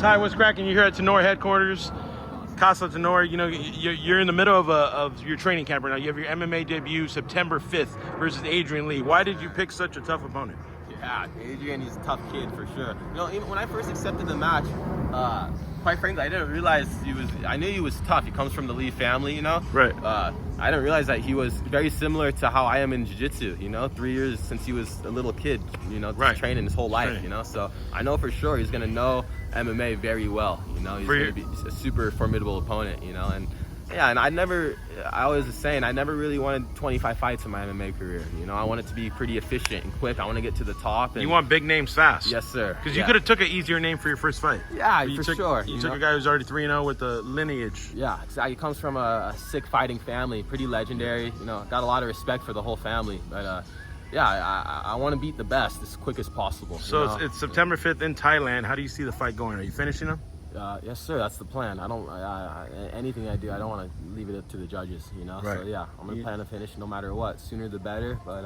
Tye, what's cracking? You're here at Tenor headquarters, Casa Tenor. You know, you're in the middle of your training camp right now. You have your MMA debut September 5th versus Adrian Lee. Why did you pick such a tough opponent? Yeah, Adrian, he's a tough kid for sure. You know, even when I first accepted the match, quite frankly, I didn't realize I knew he was tough. He comes from the Lee family, you know? Right. I didn't realize that he was very similar to how I am in jiu-jitsu, you know? 3 years since he was a little kid, you know, right. Training his whole life, you know? So I know for sure he's going to know MMA very well, you know? He's going to be a super formidable opponent, you know? And yeah, and I always was saying, I never really wanted 25 fights in my MMA career. You know, I want it to be pretty efficient and quick. I want to get to the top. And you want big names fast. Yes, sir. Because you could have took an easier name for your first fight. Yeah, you for sure. You took a guy who's already 3-0 with the lineage. Yeah, exactly. He comes from a sick fighting family, pretty legendary. You know, got a lot of respect for the whole family. But yeah, I want to beat the best as quick as possible. So it's September 5th in Thailand. How do you see the fight going? Are you finishing him? Yes, sir. That's the plan. Anything I do, I don't want to leave it up to the judges, you know. Right. So yeah, I'm gonna plan to finish no matter what. Sooner the better. But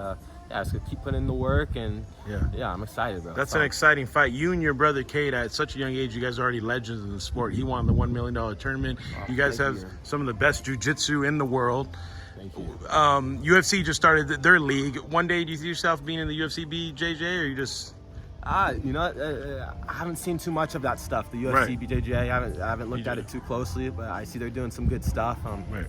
yeah, just gonna keep putting in the work, and yeah, I'm excited, bro. That's an exciting fight. You and your brother Cade, at such a young age, you guys are already legends in the sport. He won the $1 million tournament. You guys have some of the best jiu-jitsu in the world. Thank you. UFC just started their league. One day, do you see yourself being in the UFC BJJ, or you just? You know, I haven't seen too much of that stuff. The UFC, BJJ, I haven't looked at it too closely, but I see they're doing some good stuff.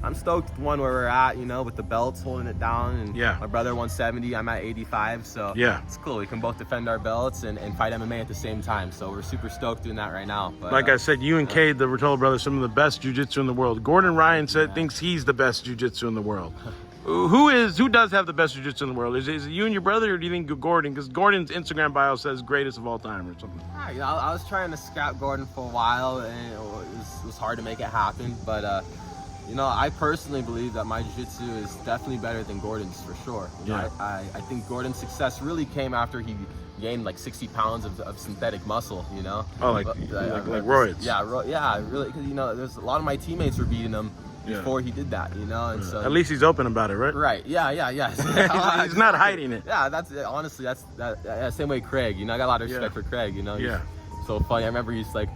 I'm stoked with one where we're at, you know, with the belts holding it down. And my brother 170, I'm at 85, so it's cool. We can both defend our belts and fight MMA at the same time. So we're super stoked doing that right now. But, like I said, you and Cade, the Ruotolo brothers, some of the best jiu-jitsu in the world. Gordon Ryan thinks he's the best jiu-jitsu in the world. Who does have the best jiu-jitsu in the world? Is it you and your brother, or do you think Gordon? Because Gordon's Instagram bio says greatest of all time or something. Yeah, you know, I was trying to scout Gordon for a while, and it was hard to make it happen. But you know, I personally believe that my jiu-jitsu is definitely better than Gordon's for sure. You know, I think Gordon's success really came after he gained like 60 pounds of synthetic muscle. You know. Oh, like roids. Yeah, really. Because you know, there's a lot of my teammates were beating him before he did that, you know, and so at least he's open about it, right? Right. Yeah. He's not hiding it. Yeah, that's honestly that same way Craig. You know, I got a lot of respect for Craig. You know, he's so funny. I remember he's like,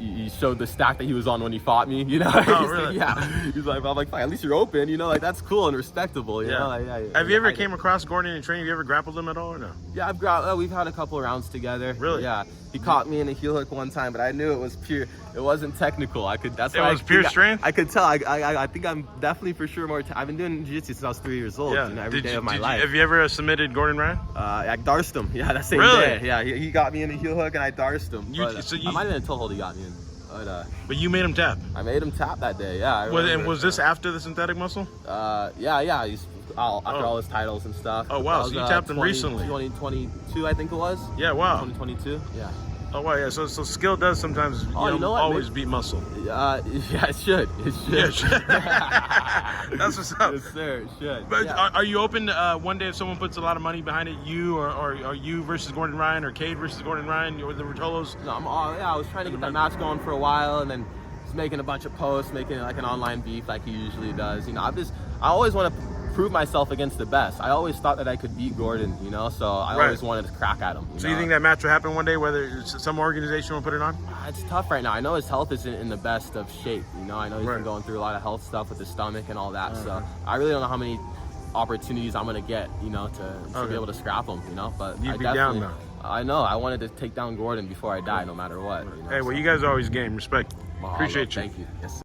he showed the stack that he was on when he fought me. You know, oh really? He's like, I'm like, fine, at least you're open. You know, like that's cool and respectable. You know? Have you ever came across Gordon in training? Have you ever grappled him at all, or no? Yeah, we've had a couple of rounds together. Really? Yeah. He caught me in a heel hook one time, but I knew it was pure. It wasn't technical. That's why it was pure strength. I could tell. I think I'm definitely for sure more. I've been doing jiu-jitsu since I was 3 years old. Yeah. You know, every day of my life. Have you ever submitted Gordon Ryan? I darsed him. Yeah, that same day. Yeah, he got me in a heel hook and I darsed him. I might have been toe hold he got me in. But you made him tap. I made him tap that day. Yeah. And was this after the synthetic muscle? Yeah. He's after all his titles and stuff. Oh wow! So you tapped him recently. 2022, I think it was. Yeah. Wow. 2022. Yeah. Oh wow, yeah. So skill does sometimes always beat muscle. Yeah, it should. Yeah, it should. That's what's up. Yes, sir. It should. But are you open one day if someone puts a lot of money behind it? You or you versus Gordon Ryan, or Cade versus Gordon Ryan, or the Ruotolos? No, I was trying to get that match going for a while, and then just making a bunch of posts, making it like an online beef like he usually does. You know, I always want to prove myself against the best. I always thought that I could beat Gordon, you know, so I always wanted to crack at him. You think that match will happen one day, whether some organization will put it on? It's tough right now. I know his health isn't in the best of shape, you know. I know he's been going through a lot of health stuff with his stomach and all that, so I really don't know how many opportunities I'm going to get, you know, to be able to scrap him, you know, but you'd be down though. I know. I wanted to take down Gordon before I die, no matter what. You know, hey, well, you guys are always game. Respect. Mahalo. Appreciate you. Thank you. Yes.